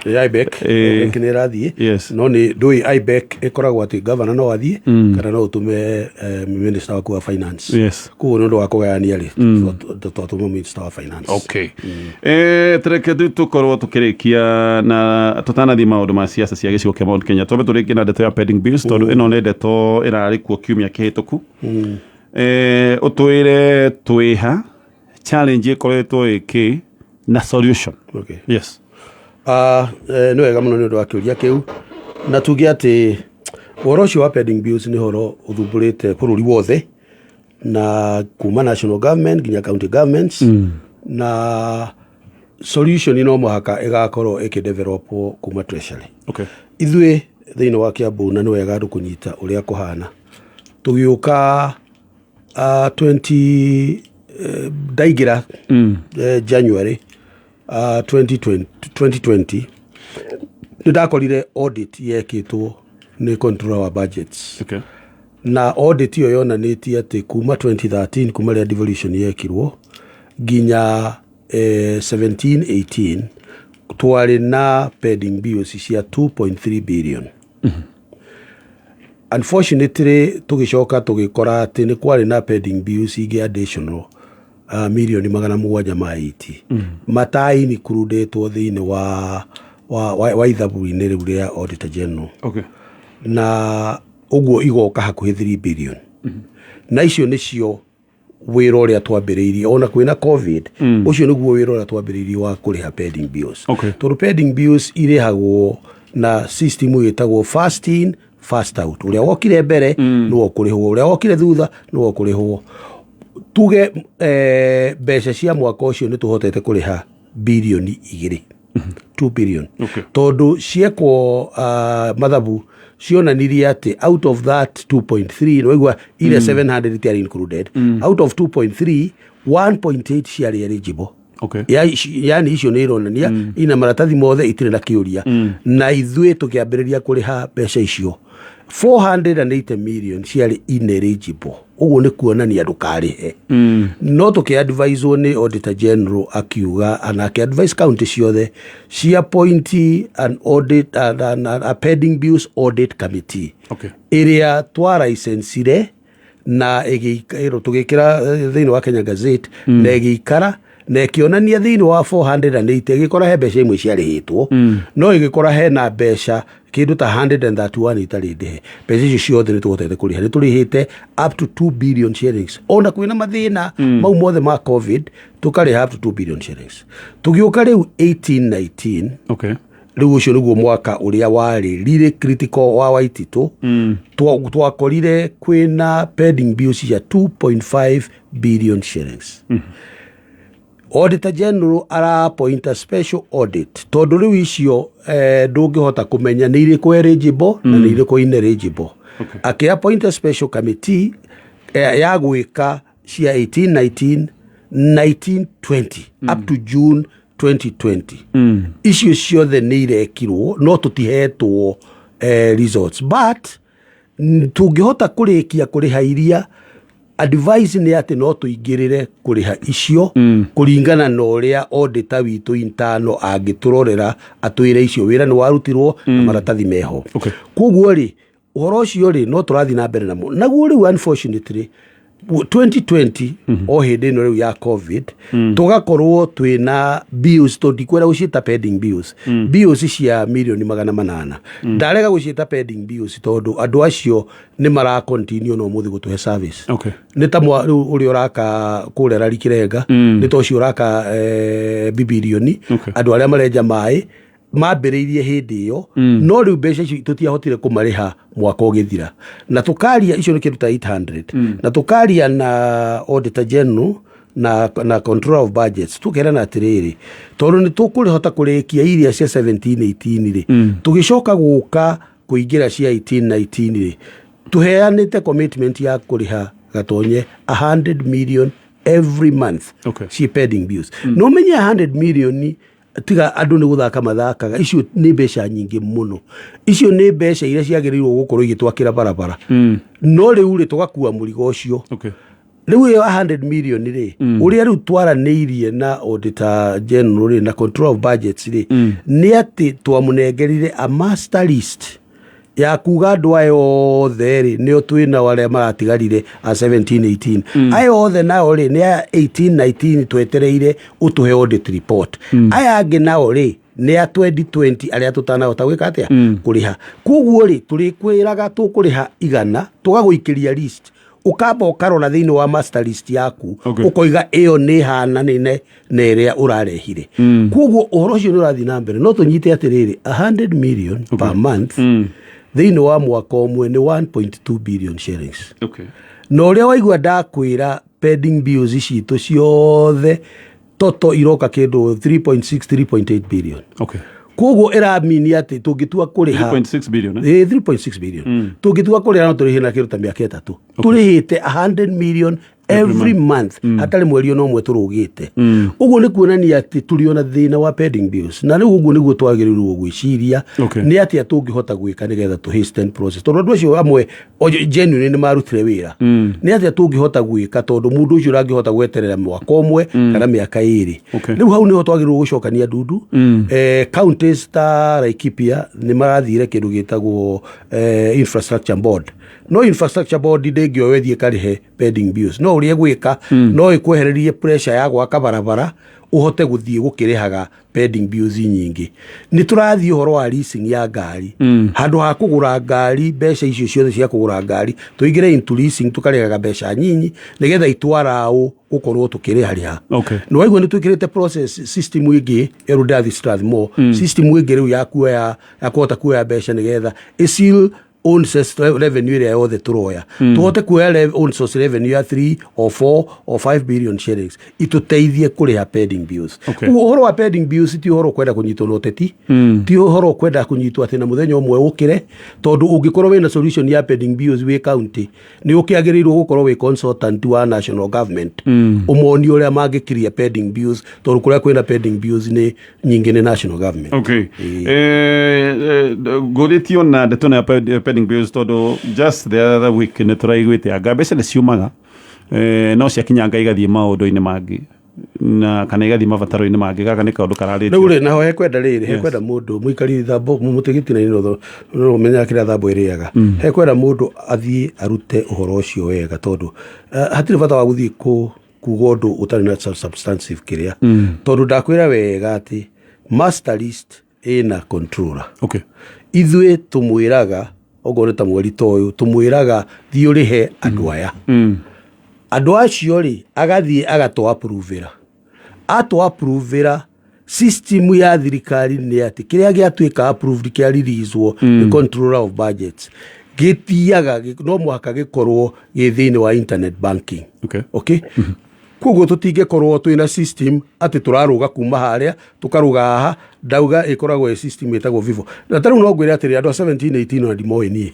IBEC kinirathie no ni ndui IBEC ikoragwo ati governor no athie kana no utume minister wa finance kuo no ndo wa kugayania ri tutume minister wa finance. Okay. Tereke tukorwo tukirikia na tutanathi maundu ma siasa cia gicigo kia Mount Kenya tobe turiki na ndeto ya pending bills tondu ino ne ndeto irari kuo kiumia kihituku utwire twiha challenge ikoretwo iki na solution. Okay. Yes. No wega muno ni ndo akiuria kiu na tuge ati woro cio wa pending bills ni horo uthumburite bururi wothe na kuma national government ginya county governments na solution ino muhaka igakorwo ikidevelop kuma treasury. Okay. Ithuĩ thĩinĩ wa Kiambu na nĩ wega kunyita ũrĩa kuhana tugiuka 20 daigira January 2020 ndakorire audit yekitwo ni controller wa budgets. Okay. Na audit yo yonanitie ati kuma 2013 kuma ria devolution yekirwo ginya 17-18 twari na pending bills cia 2.3 billion. Unfortunately tugicoka tugikora ati ni kwari na pending bills ingi additional milioni 780 matai ni kurudetwo thiini wa ithabu-ini riu ria Auditor General. Okay. Na uguo igoka hakuhi 3 billion na icio nicio wira uria twambiriirie ona kwina covid ucio niguo wira uria twambiriirie wa kuriha pending bills. Okay. Toru pending bills irihagwo na system yetagwo fast in fast out uria wokire mbere no kurihwo uria wokire thutha no kurihwo tuge mbeca cia mwaka ucio ni tuhotete kuriha bilioni 2 billion. Okay. Tondu ciekwo mathabu cionanirie ati out of that 2.3 no igwa ile 700 are included out of 2.3 1.8 ciari eligible. Okay. Yani icio ni ironania ina maratathi mothe itire na kiuria na ithuĩ tukiambiriria kuriha mbeca icio 480 million ciari ineligible. Uguo ni kuonania ndukarihe no tukiadvise ni Auditor General akiuga anake advice county ciothe cia appoint an audit a pending bills audit committee. Okay. Iria twa license na igikira tugikira thiini wa Kenya Gazette na igikara na kionania thiini wa 480 igikora he mbeca imwe ciarihitwo no igikora he na mbeca kindu ta 131 itari ndihe mbeca icio ciothe ni tuhotete kuriha ni turihite up to 2 billion shillings ona kwina mathina mau mothe ma covid tukariha up to 2 billion shillings tugiuka riu 18-19. Okay. Riu ucio niguo mwaka uria wari really critical wa Waititu twakorire kwina pending bills ya 2.5 billion shillings. Auditor General appoint a special audit tondu riu icio ndungihota kumenya ni iriku eligible na ni iriku ineligible. Okay. Aki appoint a special committee ya gwika cia 18-19 19-20 up to June 2020. Icio ciothe ni irekirwo no tutihetwo results but tungihota kurikia kuriha iria advice ni ati no tuingirire kuriha icio kuringana na uria auditor witu intano agiturorera atwire icio wira ni warutirwo na maratathi meho. Okay. Koguo ri uhoro ucio ri no turathi na mbere namo naguo ri unfortunately 2020 o hindi no riu ya covid tugakorwo twina bills tundikwera gucita pending bills bills cia milioni 800 ndarega gucita pending bills tondu andu acio ni mara continue no muthi gutuhe service. Okay. Ni ta uri uraka kurera rikirenga ni to cio uraka bibilioni. Okay. Andu aria marenja mai mambiriirie hindi iyo no riu mbeca icio tutiahotire kumariha mwaka ugithira na tukaria icio ni kindu ta 800 na tukaria na Auditor General na control of budgets tukerana atiriri tondu ni tukurihota kurikia iria cia 17-18 ri tugicoka guka kuingira cia 18-19 ri tuheanite commitment ya kuriha Gatonye 100 million every month. Okay. Ci pending bills no menya 100 million tiga andu ni guthaka mathakaga icio ni mbeca nyingi muno icio ni mbeca iria ciagirirwo gukorwo igitwakira barabara no riu ri tugakua murigo ucio. Okay. Riu yo 100 million ri uria riu twaranĩirie na auditor general ri na control of budgets ri ni ati twamunengerire a master list ya kuga andu ayo othe ri nio twina wale maratigarire a 17 18 ayo othe nao ri ni 18 19 twetereire utuhe audit report aya angi nao ri ni a 2020 aria tutanahota gwika atia kuriha koguo ri turikwiraga tukuriha igana tugaguikiria list ukamba ukarora thiini wa master list yaku ukoiga iyo ni hananine na iria urarehire koguo uhoro ucio ni urathi na mbere no tunyite atiriri 100 million per month thiini wa mwaka umwe ni 1.2 billion shillings no uria waigua ndakwira pending bills citu ciothe toto iroka kindu 3.6 3.8 billion koguo iramini ati tungitua kuriha 3.6 billion 3.6 billion tungitua kuriha no turihe na kindu ta miaka 3 turihite 100 million every month hatari mweri no mwe turugite uguo ni kuonania ati turiona thina wa pending bills na riu uguo niguo twagirirwo gwiciria ni ati atungihota gwika nigetha to hasten process tondu andu acio amwe genuine ni marutire wira ni ati atungihota gwika tondu mundu ucio rangihota gweterera mwaka umwe kana miaka 2 riu hau niho twagirirwo gucokania ndundu counties ta Laikipia ni marathire kindu gitagwo infrastructure board no infrastructure board ndengio wethie karihe pending bills no uria gwika no ikwehererie pressure ya gwaka barabara uhote guthie gukirihaga pending bills nyingi ni turathie uhoro wa leasing ya ngari handu ha kugura ngari besha icio ciothe cia kugura ngari tuigire into leasing tukarihaga besha nyinyi nigetha itwarao ukorwo tukiriha no waigua ni twikirite process system ingi erudathi strathmore system ingi riu ya kuoya ya kuhota kuoya besha nigetha isil own source revenue area yothe turoya tuhote kuoya own source revenue ya 3 or 4 or 5 billion shillings ituteithie kuriha pending bills uhoro wa pending bills ti uhoro kwenda kunyitwo no teti ti uhoro kwenda kunyitwo ati na muthenya umwe ukire tondu ungikorwo wina solution ya pending bills wi county ni ukiagirirwo gukorwo wi consultant wa national government umoni uria mangikiria pending bills tondu kuria kwina pending bills ni nyingi ni national government goretio na detona pending bills todo just the other week ni turaigwite anga mbeca ni ciumaga no ciakinyanga igathie maundu-ini mangi na kana igathie mabataro-ini mangi gaka ni kaundu kararĩtio no ri naho hekwenda riri hekwenda mundu muikari thambo mutigitina no menya kira thambo iriaga hekwenda mundu athie arute uhoro ucio wega tondu hatiri bata wa guthie kuga undu utari na substantive kiria tondu ndakwira wega ati master list ina controller Ithuĩ tumwiraga ogore ta mweri toyu tumwiraga thi urihe andu aya andu acio ri agathie agato approvera system ya thirikari ni ati kiria giatuika approved kia releasewo the controller of budgets gitiaga no mwaka gikorwo githini wa internet banking koguo tutingekorwo twina system ati turaruga kuma haria tukaruga haha ndauga ikoragwo e system etagwo vivo na taru no ngwire ati andu 17 18 na ndimoe ni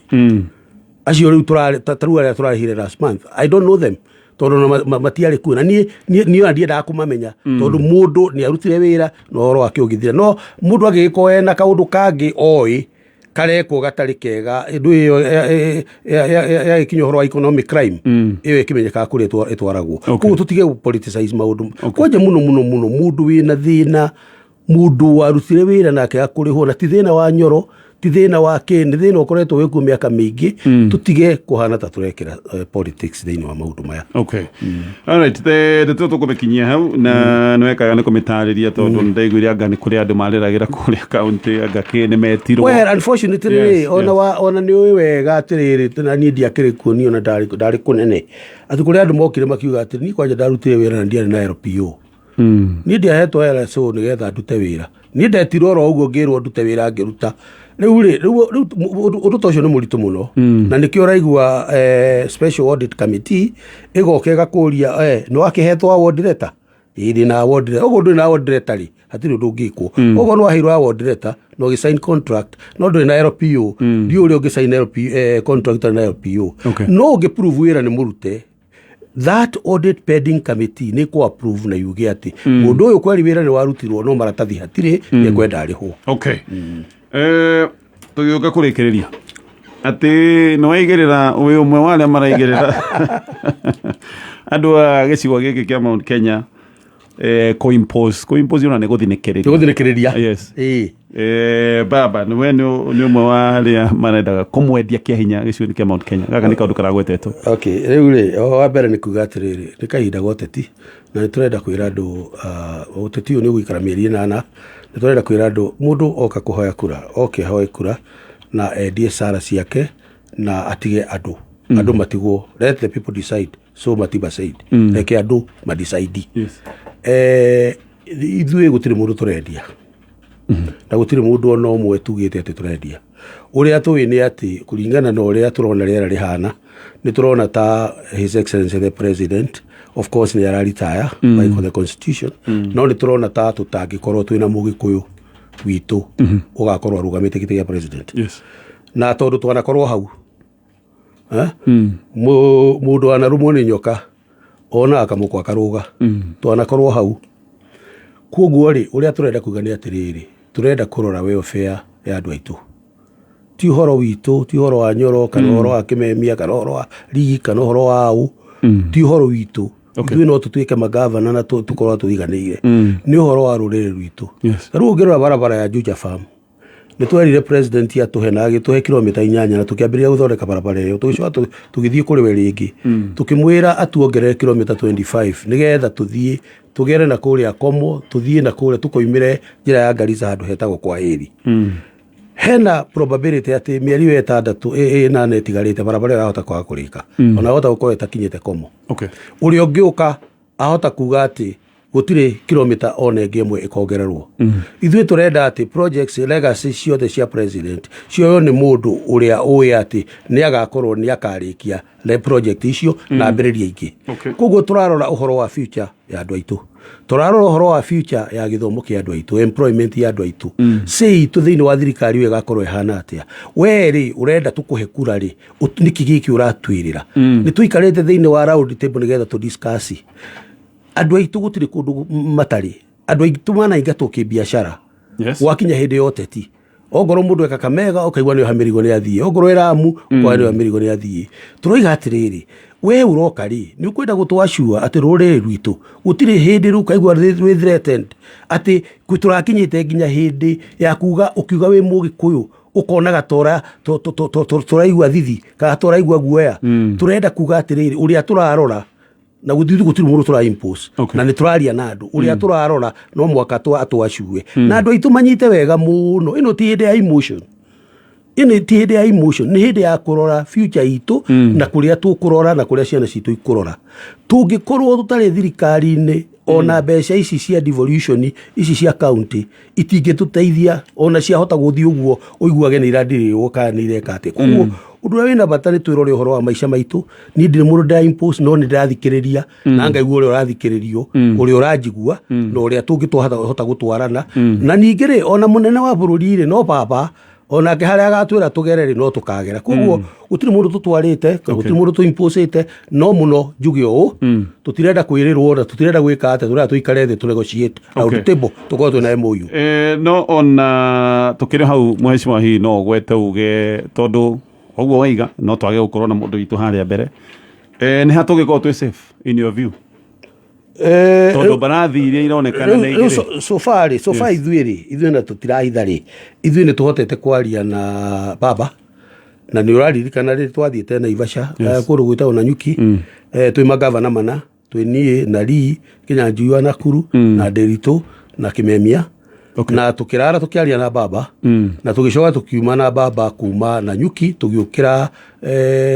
acio riu taruga turahire last month I don't know them tondu matiari kuna ni ndienda kumamenya tondu mundu ni arutire wira no horo wake ugithira no mundu agiko na kaundu kangi oi kareko gatari kega ndu iyo ya kinyo horo wa economic crime iyo ikimenyeka kuri etwaragwo kuko tutige politicize maundu kwaje muno mundu wina thina mundu warutire wira nake akuriho na ti thina wa Nyoro ti thina wa Kenya thina ukoretwo wiku miaka mingi tutige kuhana ta turekira politics thina wa maundu maya all right the tukumekinyia hau na nwekaga ni kumitariria tondu ndaiguire anga ni kuri andu mariragira kuri county anga kene metirwo well unfortunately ona ni wega atiriri na ni ndiakire kuoni ona ndari kunene ati kuri andu mokire makiuga ati ni kwaje ndarutire wira na ndiari na LPO ni ndiahetwo era so nigetha ndute wira ni ndetirwo ro uguo ngirwo ndute wira ngiruta riu utocio ni muritu muno na nikio raigua special audit committee igoke gakuria no akihetwo award letter iri na award letter ugo ndu na award letter ri hatiri ndungikwo ugo no ahirwo award letter no sign contract no ndu na LPO ndi uri ungi sign LPO contract na LPO no ungi prove wira ni murute that audit pending committee ni ko approve na yuge ati mundu uyu kwari wira ni warutirwo no maratathi hatiri ni kwenda ariho tugiuka kurikireria Ati no waigirira uwe umwe wale maraigirira andu a gicigo giki kia Mount Kenya co-impose yona ne guthinekereria yes baba niwe ni umwe wa aria marendaga kumwendia kia hinya gicigo kia Mount Kenya gaka ni kaundu karagwetetwo okay riu ri wa mbere ni kuga atiriri ni kahinda goteti na niturenda kwira andu uteti uyu ni guikara mieri 8 niturenda kwira andu mundu oka kuhoya kura hoya kura na endie sara ciake na atige andu matigwo let the people decide so matiba said reke andu ma decide yes ithuĩ gũtirĩ mũndũ tũrendia na gũtirĩ mũndũ ona ũmwe tugĩte atĩ tũrendia ũrĩa tũĩ nĩ atĩ kũringana na ũrĩa tũrona rĩera rĩhana nĩ tũrona ta his excellency the president of course nĩ araretire by the constitution no nĩ tũrona ta tũtangĩkorwo twĩna mũgĩkũyũ witũ ũgakorwo arũgamĩte gĩtĩ gĩa president yes na tondũ twanakorwo hau mũndũ anarumwo nĩ nyoka ona akamũkwa karũga twanakorwo hau kwoguo rĩ ũrĩa tũrenda kuga nĩ atĩrĩrĩ tũrenda kũrora welfare ya andũ aitũ ti ũhoro witũ ti ũhoro wa Nyoro kana ũhoro wa Kimemia kana ũhoro wa Rigi kana ũhoro wa ũ ti ũhoro witũ ithuĩ no tũtuĩke magavana na tũkorwo tũiganĩire nĩ ũhoro wa rũrĩrĩ rwitũ rĩu ũngĩrora barabara ya Juja Farm nĩ twerire president atũhe na agĩtũhe kilomita 8 na tũkĩambĩrĩria gũthondeka barabara ĩyo tũgĩcoka tũgĩthiĩ kũrĩ we rĩngĩ tũkĩmwĩra atuongerere kilomita 25 nĩgetha tũthiĩ tũgere na kũrĩa Komo tũthiĩ na kũrĩa tũkoimire njĩra ya Garissa handũ hetagwo kwa ĩri hena probability atĩ mĩeri 6 8 ĩtigarĩte barabara yahota kwaga kũrĩka ona hota gũkorwo ĩtakinyĩte Komo ũrĩa ũngĩũka ahota kuga atĩ gũtirĩ kilomita ona ĩngĩ ĩmwe ĩkongererwo ithuĩ tũrenda atĩ projects legacy ciothe cia president cioyo nĩ mũndũ ũrĩa ũĩ atĩ nĩ agakorwo nĩ akarĩkia project icio na ambĩrĩria ingĩ koguo tũrarora ũhoro wa future ya andũ aitũ tũrarora ũhoro wa future ya gĩthomo kĩa andũ aitũ employment ya andũ aitũ itũ thĩinĩ wa thirikari ĩgakorwo ĩhana atĩa werĩ ũrenda tũkũhe kura rĩ nĩkĩ gĩkĩ ũratwĩrĩra nĩ tũikarĩte thĩinĩ wa round table nĩgetha tũdiscuss andũ aitũ gũtirĩ kũndũ matarĩ andũ aitũ manaingatwo kĩbiacara wakinya hĩndĩ ya ũteti ongorwo mũndũ eka Kamega ũkaigua nĩ ohamĩrĩgo nĩ athiĩ ongorwo Iramu ũkaigua nĩ ohamĩrĩgo nĩ athiĩ tũroiga atĩrĩrĩ we ũroka rĩ nĩ ũkwenda gũtwacua atĩ rũrĩrĩ rwitũ gũtirĩ hĩndĩ rĩu kaigua rwĩ threatened atĩ tũrakinyĩte nginya hĩndĩ ya kuga ũkiuga wĩ Mũgĩkũyũ ũkonaga tũraigua thithi kana tũraigua guoya tũrenda kuga atĩrĩrĩ ũrĩa tũrarora na gũtirĩ mũndũ tũra impose na nĩ tũraria na andũ ũrĩa tũrarora no mwaka atwacue na andũ aitũ manyite wega mũno ĩno ti hĩndĩ ya emotion nĩ hĩndĩ ya kũrora future itũ na kũrĩa tũkũrora na kũrĩa ciana citũ ikũrora tũngĩkorwo tũtarĩ thirikari-inĩ ona mbeca ici cia devolution ici cia county itingĩtũteithia ona ciahota gũthiĩ ũguo ũiguage nĩ iradirĩrwo kana nĩ ireka atĩ koguo ũndũ ũrĩa wĩna bata nĩ twĩrore ũhoro wa maica maitũ niĩ ndirĩ mũndũ ndaimpose no nĩ ndĩrathikĩrĩria na ngaigua ũrĩa ũrathikĩrĩrio ũrĩa ũranjigua na ũrĩa tũngĩhota gũtwarana na ningĩ rĩ ona mũnene wa bũrũri rĩ no baba onake harĩa agatwĩra tũgere rĩ no tũkagera koguo gũtirĩ mũndũ tũtwarĩte gũtirĩ mũndũ tũimpũcĩte no mũno njuge ũũ tũtirenda kwĩrĩrwo na tũtirenda gwĩka atĩ tũrenda tũikare thĩ tũnegotiate round table tũkorwo twĩna MOU no ona tũkĩrĩ hau mheshimiwa hihi no ũgwete uge tondũ ũguo waiga no twage gũkorwo na mũndũ witũ harĩa mbere nĩ ha tũngĩkorwo twĩ safe in your view tondũ barathi iria ironekana nĩ igĩrĩ so far ithuĩ na tũtirahitha rĩ ithuĩ nĩ tũhotete kwaria na baba na nĩ ũraririkana rĩ twathiĩte Naivasha kũndũ gwĩtagwo Nanyuki twĩ magavana mana twĩ niĩ na Lee Kinyanjui wa Nakuru na Nderitu na Kimemia na tũkĩrara tũkĩaria na baba na tũgĩcoka tũkiuma na baba kuma Nanyuki tũgĩũkĩra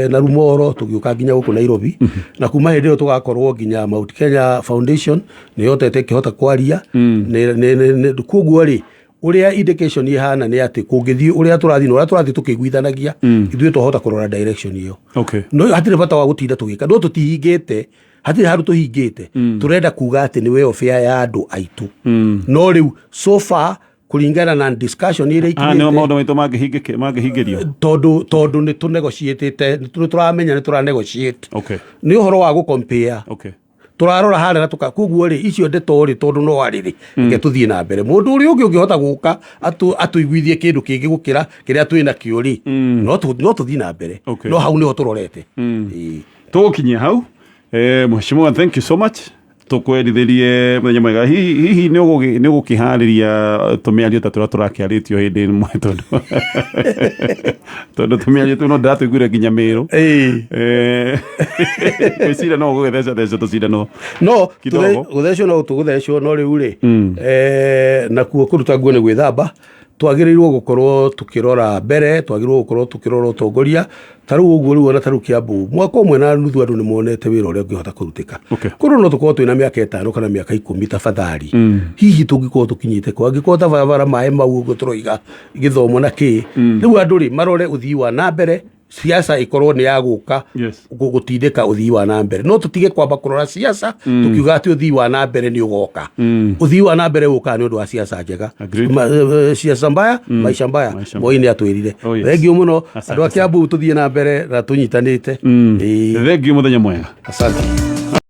na Rumoro tũgĩũka nginya gũkũ Nairobi na kuma hĩndĩ ĩyo tũgakorwo nginya Mount Kenya Foundation nĩ hotete kĩhota kwaria kwoguo rĩ ũrĩa indication ihana nĩ atĩ kũngĩthiĩ ũrĩa tũrathiĩ tũkĩiguithanagia ithuĩ twahota kũrora direction ĩyo no hatirĩ bata wa gũtinda tũgĩka no tũtihingĩte hatirĩ handũ tũhingĩte tũrenda kuga atĩ nĩ welfare ya andũ aitũ no rĩu so far kũringana na discussion ĩrĩa ikirĩte nĩ maũndũ maitũ mangĩhingĩrio tondũ nĩ tũnegotiatĩte nĩ tũramenya nĩ tũranegotiate nĩ ũhoro wa gũcompare turarora hana na koguo ri icio ndeto ri tondu no ariri nge tuthie na mbere mundu uri ungi ungihota guka atuiguithie kindu kingi gukira kiria twina kio ri no tuthie na mbere no hau niho turorete tugukinyia hau mheshimiwa thank you so much tukwerithirie muthenya mwega hihi ni ugukihariria tumiario ta turakiaritio hindi imwe tondu tumiario tu no ndatuiguire nginya miru kwicira no gugetheca tucira no guthecwo no tuguthecwo no riu ri nakuo kuruta nguo ni gwithamba twagirirwo gukorwo tukirora mbere twagirirwo gukorwo tukirora utongoria taru uguo riu ona taru Kiambu mwaka umwe na nuthu andu ni monete wira uria ngihota kurutika kuru no tukorwo twina miaka 5 kana miaka 10 tafadhali hihi tungikorwo tukinyite kwa angikorwo tafadhali mai mau uguo turoiga githomo na ki riu andu ri marore uthii wa na mbere siasa ikorwo ni ya guka gutindika uthii wa na mbere no tutige kwamba kurora siasa tukiuga ati uthii wa na mbere ni ugoka uthii wa na mbere uka ni undu wa siasa njega siasa mbaya maisha mbaya moini atwirire thengio muno andu a Kiambu tuthie na mbere na tunyitanite thengio muthenya mwega asante